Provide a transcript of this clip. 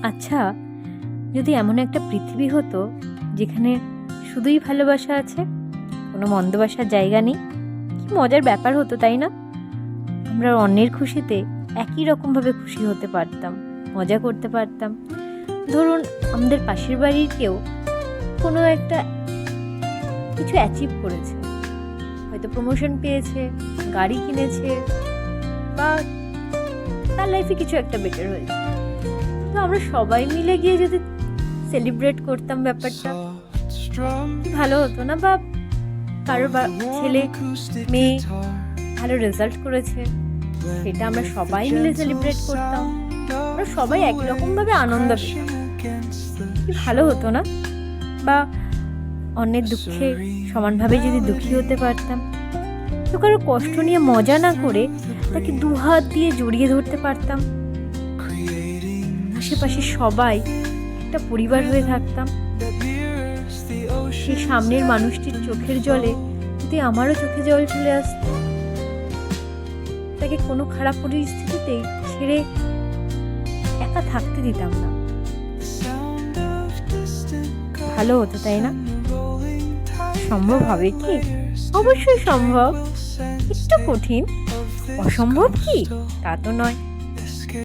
আচ্ছা, যদি এমন একটা পৃথিবী হতো যেখানে শুধুই ভালোবাসা আছে, কোনো মন্দবাসার জায়গা নেই, কি মজার ব্যাপার হতো, তাই না? আমরা অন্যের খুশিতে একই রকমভাবে খুশি হতে পারতাম, মজা করতে পারতাম। ধরুন আমাদের পাশের বাড়ির কেউ কোনো একটা কিছু অ্যাচিভ করেছে, হয়তো প্রমোশন পেয়েছে, গাড়ি কিনেছে, বা তার লাইফে কিছু একটা বেটার হয়েছে, তো আমরা সবাই মিলে গিয়ে যদি সেলিব্রেট করতাম ব্যাপারটা, কি ভালো হতো না? বা কারোর ছেলে মেয়ে ভালো রেজাল্ট করেছে, সেটা আমরা সবাই মিলে সেলিব্রেট করতাম, আমরা সবাই একই রকমভাবে আনন্দ পেতাম, কি ভালো হতো না? বা অন্যের দুঃখে সমানভাবে যদি দুঃখী হতে পারতাম, তো কারো কষ্ট নিয়ে মজা না করে তাকে দুহাত দিয়ে জড়িয়ে ধরতে পারতাম, আশেপাশে সবাই একটা পরিবার হয়ে থাকতাম। সেই সামনের মানুষটির চোখের জলে যদি আমারও চোখে জল চলে আসতো, তাকে কোনো খারাপ পরিস্থিতিতেই ছেড়ে একা থাকতে দিতাম না, ভালো হতো, তাই না? সম্ভব হবে কি? অবশ্যই সম্ভব, একটু কঠিন, অসম্ভব কি তা তো নয়।